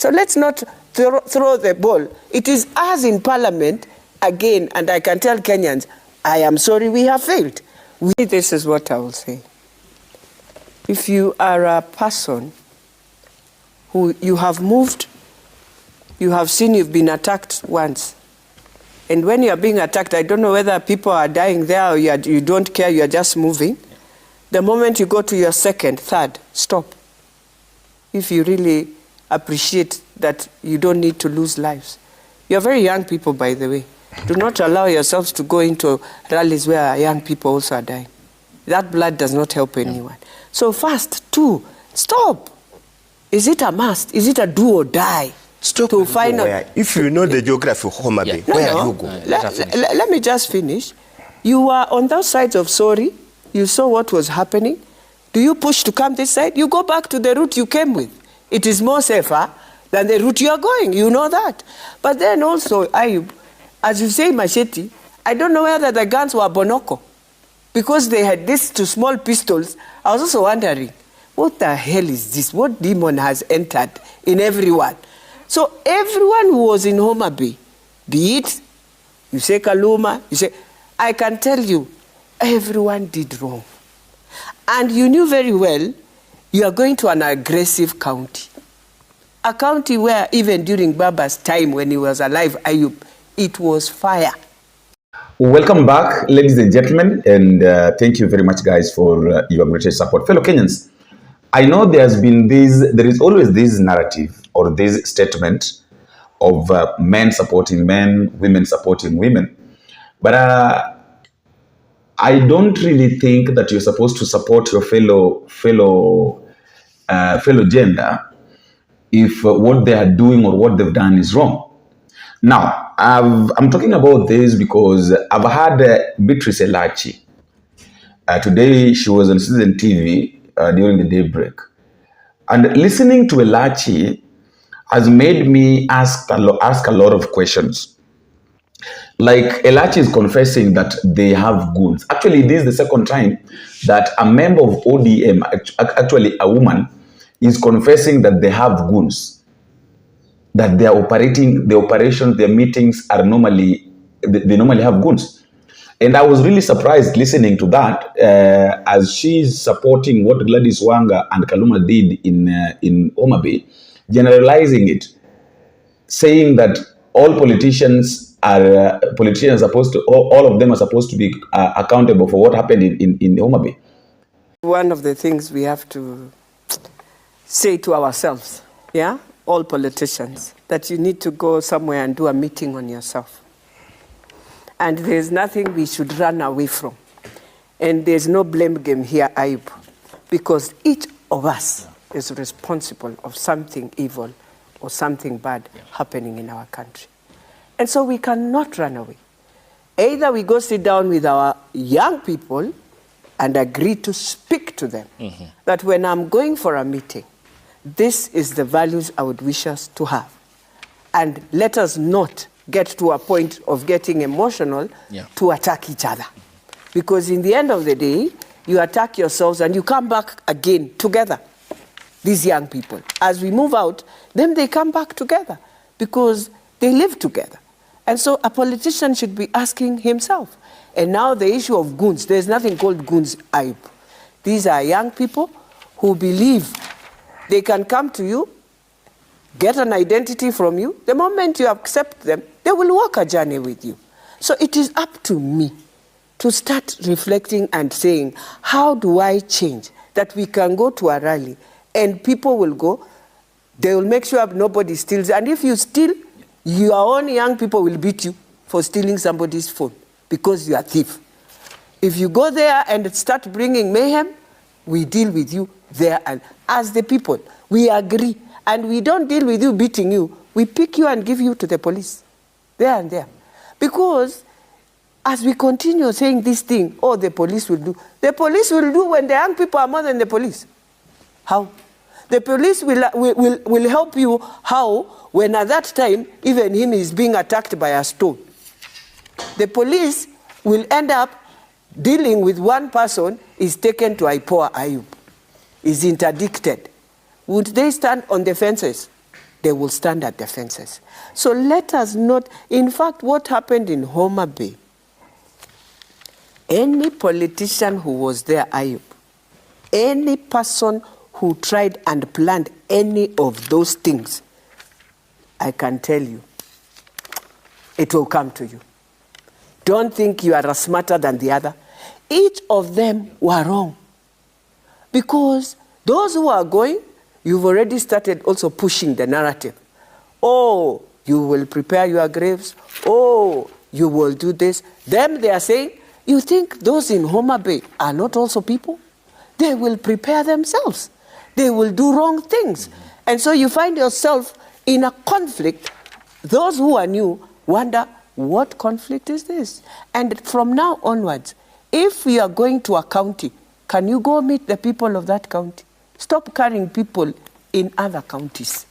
So let's not throw the ball. It is us in Parliament, again, and I can tell Kenyans, I am sorry we have failed. This is what I will say. If you are a person who you have moved, you have seen you've been attacked once, and when you are being attacked, I don't know whether people are dying there or you don't care, you are just moving. The moment you go to your second, third, stop. If you really appreciate that you don't need to lose lives. You're very young people, by the way. Do not allow yourselves to go into rallies where young people also are dying. That blood does not help anyone. So first, two, stop. Is it a must? Is it a do or die? Stop to find out. If you know the geography of Homa Bay, where do you go? Let me just finish. You were on those sides of sorry. You saw what was happening. Do you push to come this side? You go back to the route you came with. It is more safer than the route you are going. You know that. But then also, Ayub, as you say, Machete, I don't know whether the guns were Bonoko. Because they had these two small pistols. I was also wondering, what the hell is this? What demon has entered in everyone? So everyone who was in Homa Bay, be it, you say Kaluma, you say, I can tell you, everyone did wrong. And you knew very well you are going to an aggressive county. A county where even during Baba's time when he was alive, Ayub, it was fire. Welcome back, ladies and gentlemen, and thank you very much, guys, for your great support. Fellow Kenyans, I know there is always this narrative or this statement of men supporting men, women supporting women. But I don't really think that you're supposed to support your fellow gender if what they are doing or what they've done is wrong. Now, I'm talking about this because I've had Beatrice ELACHI. Today, she was on Citizen TV during the daybreak. And listening to ELACHI has made me ask a lot of questions. Like, ELACHI is confessing that they have goons. Actually, this is the second time that a member of ODM, actually a woman, is confessing that they have goons. That they are operating, the operations, their meetings are they normally have goons. And I was really surprised listening to that as she's supporting what Gladys Wanga and Kaluma did in Homa Bay, generalizing it, saying that all politicians are supposed to, all of them are supposed to be accountable for what happened in Homa Bay. One of the things we have to say to ourselves, yeah, all politicians, that you need to go somewhere and do a meeting on yourself. And there's nothing we should run away from. And there's no blame game here, Ayub, because each of us is responsible of something evil or something bad happening in our country. And so we cannot run away. Either we go sit down with our young people and agree to speak to them, that when I'm going for a meeting, this is the values I would wish us to have. And let us not get to a point of getting emotional to attack each other. Because in the end of the day, you attack yourselves and you come back again together. These young people, as we move out, then they come back together because they live together. And so a politician should be asking himself. And now the issue of goons, there's nothing called goons, Ayub. These are young people who believe they can come to you, get an identity from you. The moment you accept them, they will walk a journey with you. So it is up to me to start reflecting and saying, how do I change that we can go to a rally and people will go, they will make sure nobody steals. And if you steal, your own young people will beat you for stealing somebody's phone because you are a thief. If you go there and start bringing mayhem, we deal with you there. And as the people, we agree. And we don't deal with you beating you. We pick you and give you to the police. There and there. Because as we continue saying this thing, oh, the police will do. The police will do when the young people are more than the police. How? The police will help you. How? When at that time, even him is being attacked by a stone. The police will end up dealing with one person is taken to IPOA Ayub, is interdicted. Would they stand on the fences they will stand at their fences. So let us not, in fact, what happened in Homa Bay, any politician who was there, AYUB, any person who tried and planned any of those things, I can tell you, it will come to you. Don't think you are smarter than the other. Each of them were wrong. Because those who are going, you've already started also pushing the narrative. Oh, you will prepare your graves. Oh, you will do this. Them, they are saying, you think those in Homa Bay are not also people? They will prepare themselves. They will do wrong things. And so you find yourself in a conflict. Those who are new wonder, what conflict is this? And from now onwards, if we are going to a county, can you go meet the people of that county? Stop carrying people in other counties.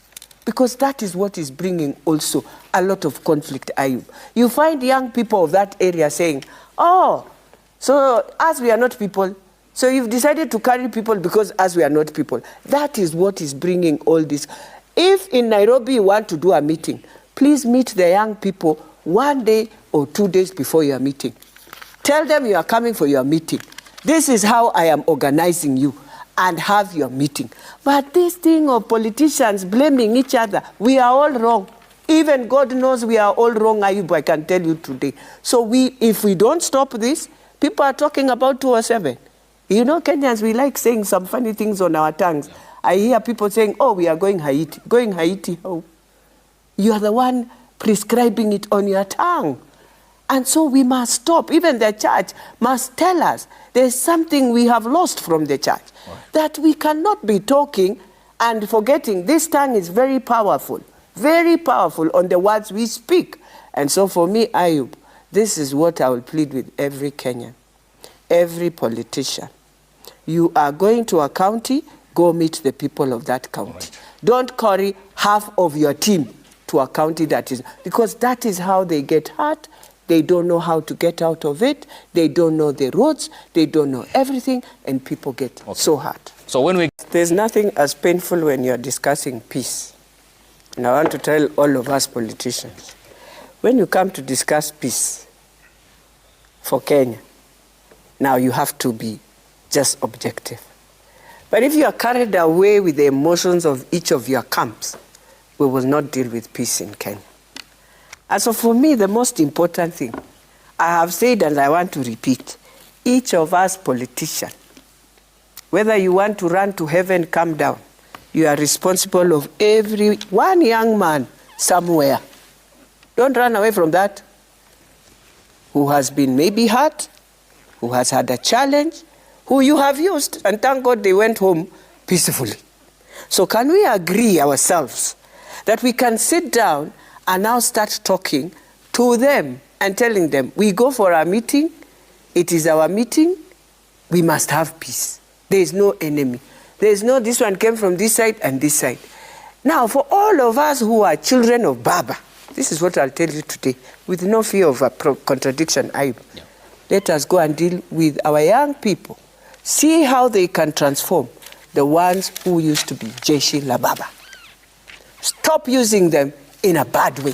Because that is what is bringing also a lot of conflict, AYUB. You find young people of that area saying, oh, so as we are not people, so you've decided to carry people because as we are not people. That is what is bringing all this. If in Nairobi you want to do a meeting, please meet the young people 1 day or 2 days before your meeting. Tell them you are coming for your meeting. This is how I am organizing you, and have your meeting. But this thing of politicians blaming each other, we are all wrong. Even God knows we are all wrong, AYUB, I can tell you today. So if we don't stop this, people are talking about 207. You know, Kenyans, we like saying some funny things on our tongues. I hear people saying, oh, we are going Haiti. Going Haiti, how? You are the one prescribing it on your tongue. And so we must stop. Even the church must tell us there's something we have lost from the church. Right. That we cannot be talking and forgetting this tongue is very powerful on the words we speak. And so for me, AYUB, this is what I will plead with every Kenyan, every politician. You are going to a county, go meet the people of that county. Right. Don't carry half of your team to a county that is, because that is how they get hurt. They don't know how to get out of it. They don't know the roads. They don't know everything, and people get so hurt. So when there's nothing as painful when you're discussing peace. And I want to tell all of us politicians, when you come to discuss peace for Kenya, now you have to be just objective. But if you are carried away with the emotions of each of your camps, we will not deal with peace in Kenya. And so for me, the most important thing, I have said and I want to repeat, each of us politicians, whether you want to run to heaven, come down, you are responsible of every one young man somewhere. Don't run away from that. Who has been maybe hurt, who has had a challenge, who you have used, and thank God they went home peacefully. So can we agree ourselves that we can sit down and now start talking to them and telling them, we go for our meeting, it is our meeting, we must have peace. There is no enemy. There is no this one came from this side and this side. Now, for all of us who are children of Baba, this is what I'll tell you today, with no fear of a contradiction, AYUB. Yeah. Let us go and deal with our young people. See how they can transform the ones who used to be Jeshi la Baba. Stop using them in a bad way.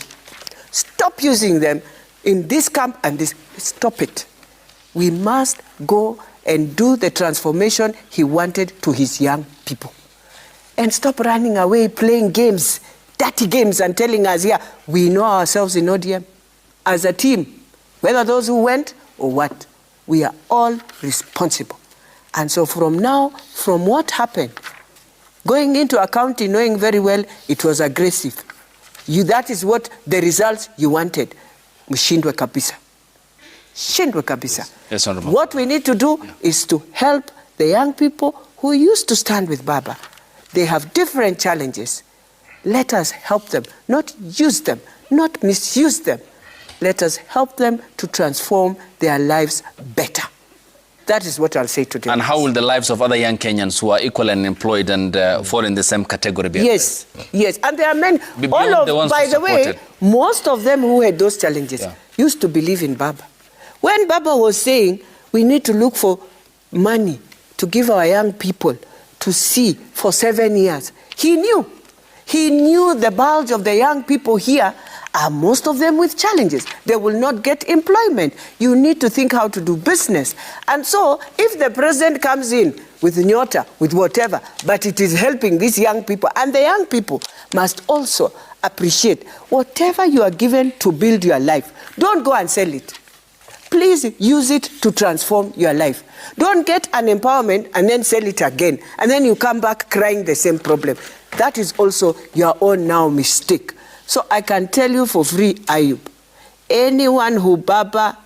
Stop using them in this camp and this. Stop it. We must go and do the transformation he wanted to his young people. And stop running away, playing games, dirty games, and telling us, yeah, we know ourselves in ODM as a team, whether those who went or what. We are all responsible. And so from now, from what happened, going into a county knowing very well it was aggressive, that is what the results you wanted. Mshindwe kabisa. Shindwe kabisa. Yes, Honorable. What we need to do is to help the young people who used to stand with Baba. They have different challenges. Let us help them, not use them, not misuse them. Let us help them to transform their lives better. That is what I'll say today. And how will the lives of other young Kenyans who are equal and employed and fall in the same category be? Yes, yes. And there are many, by the way, most of them who had those challenges used to believe in Baba. When Baba was saying we need to look for money to give our young people to see for 7 years, he knew. He knew the bulge of the young people here are most of them with challenges. They will not get employment. You need to think how to do business. And so if the president comes in with Nyota, with whatever, but it is helping these young people, and the young people must also appreciate whatever you are given to build your life. Don't go and sell it. Please use it to transform your life. Don't get an empowerment and then sell it again, and then you come back crying the same problem. That is also your own now mistake. So I can tell you for free, AYUB, anyone who Baba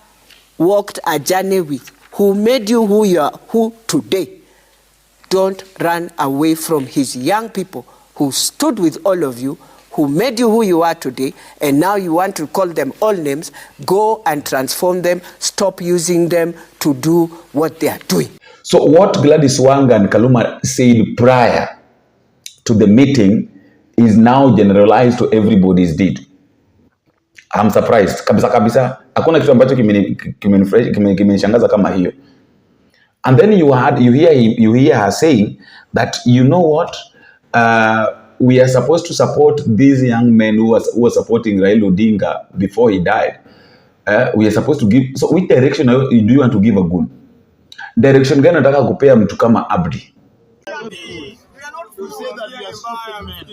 walked a journey with, who made you who you are who today, don't run away from his young people who stood with all of you, who made you who you are today, and now you want to call them all names. Go and transform them. Stop using them to do what they are doing. So what Gladys Wanga and Kaluma said prior to the meeting is now generalized to everybody's deed. I'm surprised. Kabisa kabisa. Hakuna kitu ambacho kimenishangaza kama hiyo. And then you hear her saying that, you know what, we are supposed to support these young men who were supporting Raila Odinga before he died. We are supposed to give. So which direction do you want to give a goon? Direction gani nataka kupea mtu kama Abdi? To say that we are stupid men.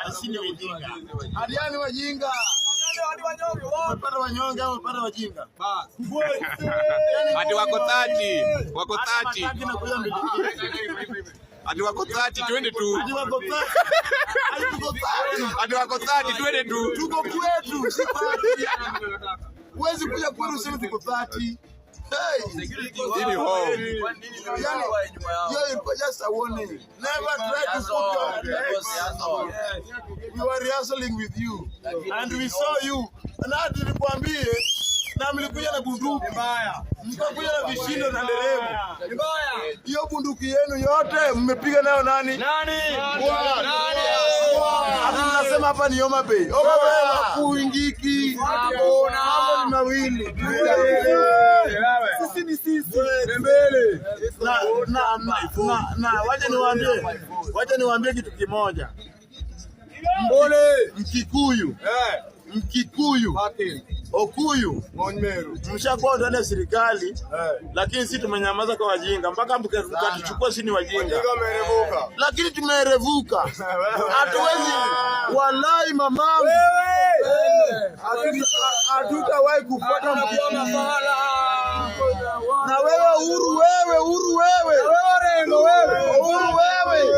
Asini wajinga. Hadiani wajinga. Wapata wanyonga au wapata wajinga. Hadi wako 30. Wako 30. Hadi wako 30 twende tu. Hadi wako 30. Hadi wako 30 twende tu. Tuko kwetu. Huwezi kuja kwetu useme tuko 30. Hey, Dini home. You're just a warning. Never try to put your We were wrestling with you, and we saw you. Na nilikwambie, na mlikuja na bunduki mbaya, mkakuja na vishindo na nderemo mbaya. Hiyo bunduki yenu yote mmepiga nayo nani? Nani? Tunasema hapa ni Homa Bay. Homa Bay hakuingiki. Mambo ni mawili. Sisi ni sisi. Mbele. Na wacha niwaambie kitu kimoja. Mbole Mkikuyu. Mkikuyu. Okuyu. Mshakuwa ndani ya serikali, lakini sisi tumenyamaza kwa wajinga mpaka mkatuchukua sisi ni wajinga. Lakini tumerevuka. Hatuwezi wallahi mama. Hatutawahi kufuata mkiona mahala. Na wewe Uhuru wewe. Orengo wewe. Orengo wewe.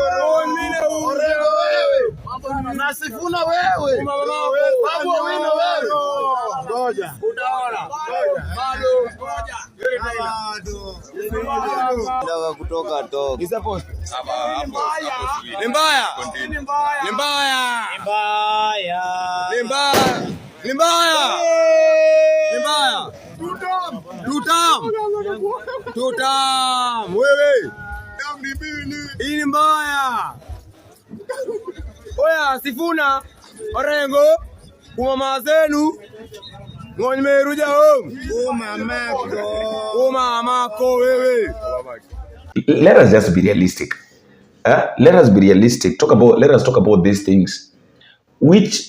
Na Sifuna wewe. Babu Owino wewe. Ngoja. Utaona. Ngoja. Ndio kutoka toka. Ni mbaya. Tutam. Wewe. Hii ni mbaya. Oya Sifuna, Orengo, umama zenu, ng'onyemeruja home. Umamako wewe. Let us just be realistic. Let us be realistic. Let us talk about these things. Which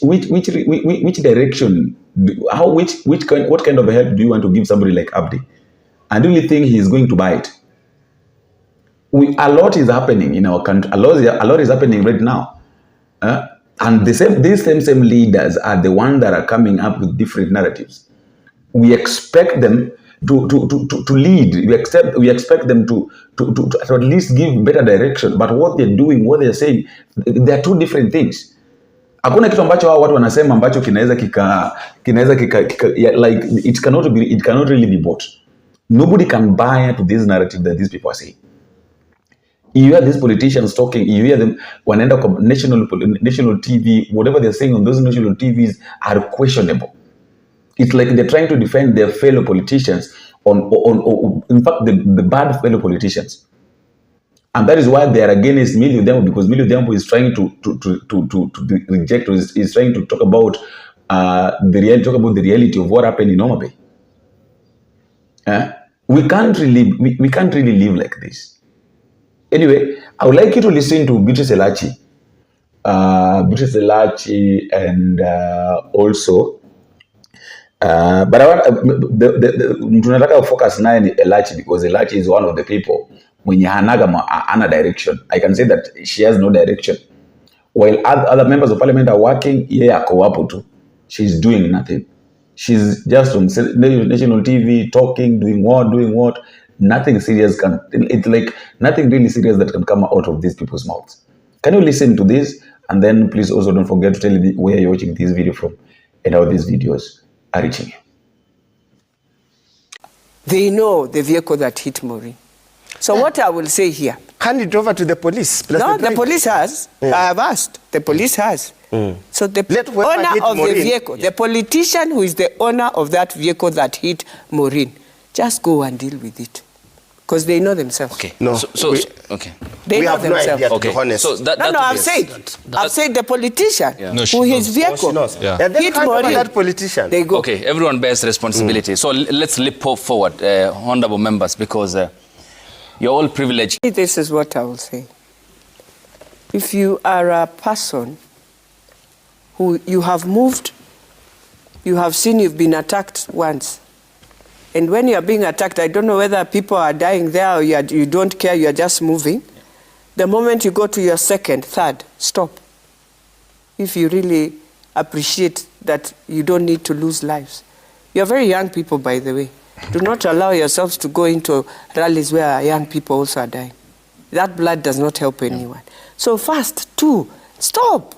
direction? What kind of help do you want to give somebody like Abdi? And do you think he is going to buy it? A lot is happening in our country. A lot is happening right now. And these same leaders are the ones that are coming up with different narratives. We expect them to lead. We expect them to at least give better direction. But what they're doing, what they're saying, they are two different things. Hakuna kitu ambacho hao watu wanasema ambacho kinaweza like it cannot really be bought. Nobody can buy into this narrative that these people are saying. You hear these politicians talking, you hear them wanaenda kwa national TV, whatever they're saying on those national TVs are questionable. It's like they're trying to defend their fellow politicians in fact, the bad fellow politicians. And that is why they are against Millie Odhiambo, because Millie Odhiambo is trying to reject, or is trying to talk about the reality of what happened in Homa Bay. We can't really live like this. Anyway, I would like you to listen to Beatrice ELACHI British ELACHI, and also but I want tunataka focus naye ni ELACHI, because ELACHI is one of the people mwenye hanaga ana direction. I can say that she has no direction. While other members of parliament are working, yeye ako hapo tu. She's doing nothing. She's just on national TV talking, doing what. Nothing serious can. It's like nothing really serious that can come out of these people's mouths. Can you listen to this? And then please also don't forget to tell me where you're watching this video from and how these videos are reaching you. They know the vehicle that hit Maureen. So what I will say here. Hand it over to the police. No, the police has. Yeah. I have asked. The police has. So the owner of the vehicle, the politician who is the owner of that vehicle that hit Maureen, just go and deal with it. Because they know themselves. Okay. No. Okay. They we know have themselves. no idea, to Okay. be honest. So that I've said the politician who his vehicle And then hit hand over Maureen. that politician. They go. Okay, everyone bears responsibility. So let's leap forward, honorable members, because you're all privileged. This is what I will say. If you are a person who you have moved, you have seen you've been attacked once, and when you are being attacked, I don't know whether people are dying there or you don't care, you are just moving. The moment you go to your second, third, stop. If you really appreciate that you don't need to lose lives. You're very young people, by the way. Do not allow yourselves to go into rallies where young people also are dying. That blood does not help anyone. So first, two, stop.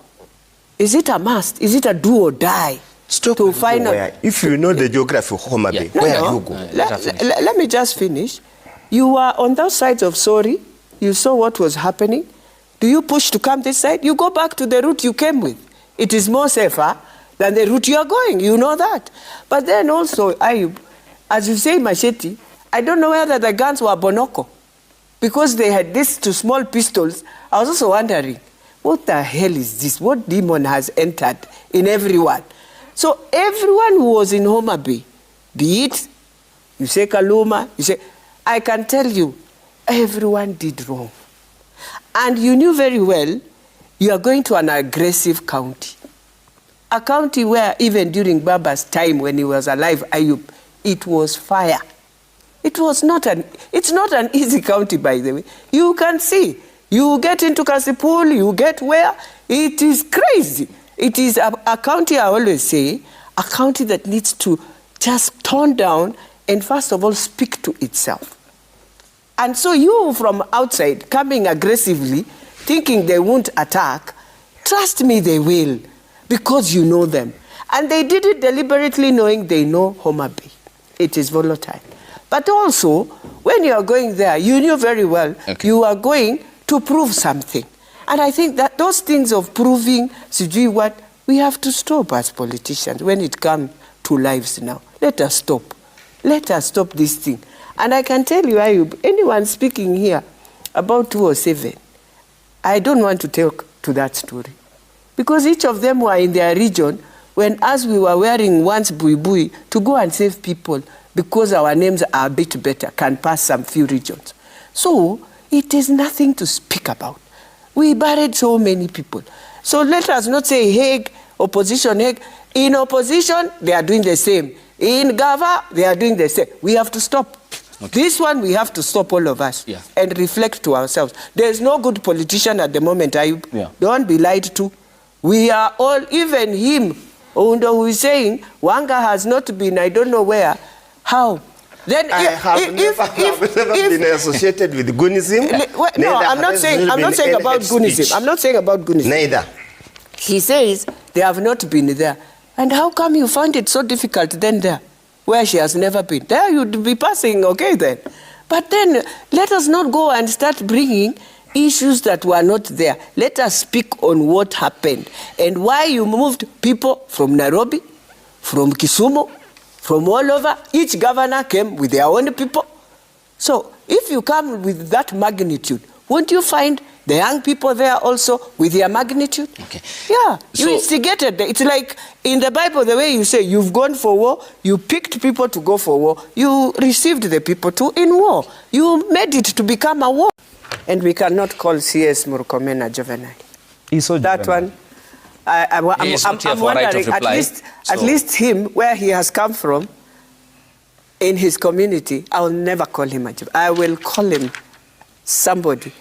Is it a must? Is it a do or die? Stop. To find out. If you know the geography of Homa Bay, where you go? Let me just finish. You were on those sides of Sorry. You saw what was happening. Do you push to come this side? You go back to the route you came with. It is more safer than the route you are going. You know that. But then also, Ayub, as you say, Machete, I don't know whether the guns were Bonoko. Because they had these two small pistols. I was also wondering, what the hell is this? What demon has entered in everyone? So everyone who was in Homa Bay, be it, you say Kaluma, you say, I can tell you, everyone did wrong. And you knew very well you are going to an aggressive county. A county where even during Baba's time when he was alive, Ayub, it was fire. It's not an easy county, by the way. You can see. You get into Kasipul, you get where? It is crazy. It is a county, I always say, a county that needs to just tone down and first of all speak to itself. And so you from outside coming aggressively, thinking they won't attack, trust me, they will, because you know them. And they did it deliberately knowing they know Homa Bay. It is volatile. But also, when you are going there, you knew very well you are going to prove something. And I think that those things of proving, what, we have to stop as politicians when it comes to lives now. Let us stop. Let us stop this thing. And I can tell you, Ayub, anyone speaking here about 207, I don't want to talk to that story. Because each of them were in their region when as we were wearing once buibui to go and save people because our names are a bit better, can pass some few regions. So it is nothing to speak about. We buried so many people. So let us not say Hague, opposition Hague. In opposition, they are doing the same. In Gava, they are doing the same. We have to stop. This one, we have to stop, all of us, and reflect to ourselves. There is no good politician at the moment, Ayub. Don't be lied to. We are all, even him, who is saying, Wanga has not been, I don't know where. How? Then I have never been associated with GOONISM. No, I'm not saying about GOONISM. I'm not saying about GOONISM. Neither. He says they have not been there. And how come you find it so difficult then there, where she has never been? There you'd be passing, okay then. But then let us not go and start bringing issues that were not there. Let us speak on what happened and why you moved people from Nairobi, from Kisumu, from all over. Each governor came with their own people. So if you come with that magnitude, won't you find the young people there also with their magnitude? Okay. Yeah, you So, instigated. It's like in the Bible, the way you say you've gone for war, you picked people to go for war, you received the people in war. You made it to become a war. And we cannot call CS Murkomen a juvenile. He's so that juvenile. one, I'm wondering, at least him, where he has come from, in his community, I will never call him a juvenile. I will call him somebody.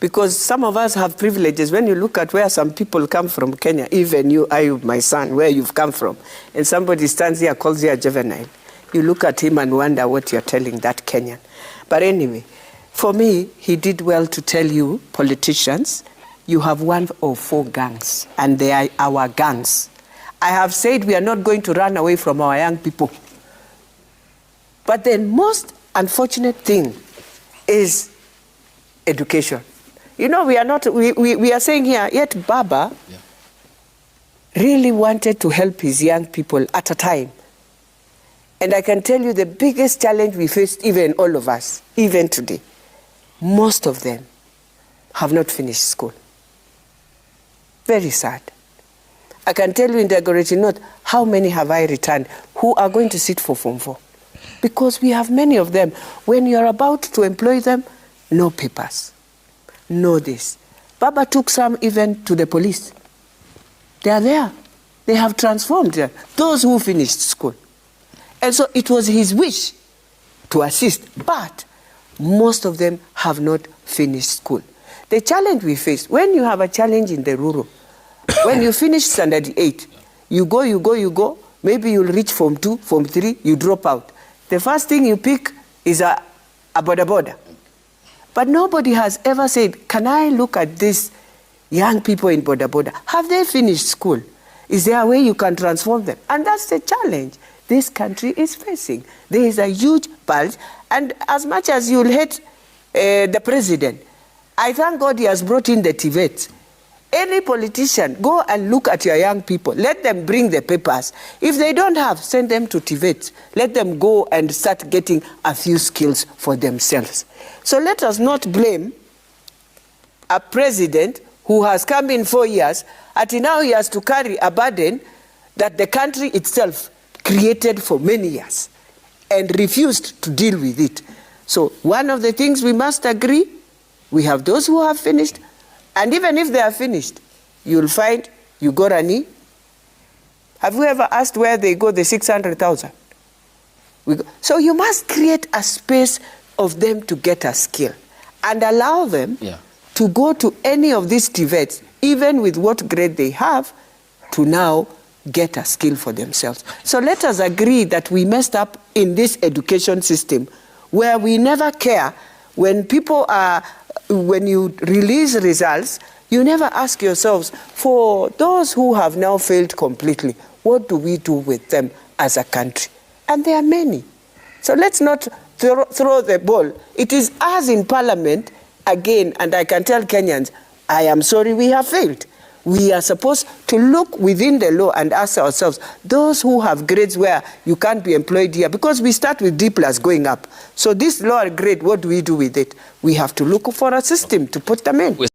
Because some of us have privileges. When you look at where some people come from, Kenya, even you, Ayub, my son, where you've come from, and somebody stands here, calls you a juvenile, you look at him and wonder what you're telling that Kenyan. But anyway, for me, he did well to tell you, politicians, you have 1 or 4 gangs, and they are our gangs. I have said we are not going to run away from our young people. But the most unfortunate thing is education. You know, we are saying here, yet Baba really wanted to help his young people at a time. And I can tell you the biggest challenge we faced, even all of us, even today, most of them have not finished school. Very sad. I can tell you in the decorating note, how many have I returned who are going to sit for Form 4? Because we have many of them. When you're about to employ them, no papers. Know this. Baba took some even to the police. They are there. They have transformed there. Those who finished school. And so it was his wish to assist, but most of them have not finished school. The challenge we face, when you have a challenge in the rural, when you finish standard 8, you go, maybe you'll reach Form 2, Form 3, you drop out. The first thing you pick is a boda. But nobody has ever said, can I look at these young people in boda? Have they finished school? Is there a way you can transform them? And that's the challenge this country is facing. There is a huge bulge. And as much as you'll hate the president, I thank God he has brought in the TVET. Any politician, go and look at your young people. Let them bring the papers. If they don't have, send them to TVET. Let them go and start getting a few skills for themselves. So let us not blame a president who has come in 4 years, until now he has to carry a burden that the country itself created for many years and refused to deal with it. So one of the things we must agree, we have those who have finished, and even if they are finished, you'll find you go Rani. Have you ever asked where they go the 600,000? So you must create a space of them to get a skill and allow them to go to any of these TVETs, even with what grade they have, to now get a skill for themselves. So let us agree that we messed up in this education system where we never care when people are, when you release results, you never ask yourselves, for those who have now failed completely, what do we do with them as a country? And there are many. So let's not throw the ball. It is us in Parliament, again, and I can tell Kenyans, I am sorry we have failed. We are supposed to look within the law and ask ourselves, those who have grades where you can't be employed here, because we start with D+ going up. So this lower grade, what do we do with it? We have to look for a system to put them in.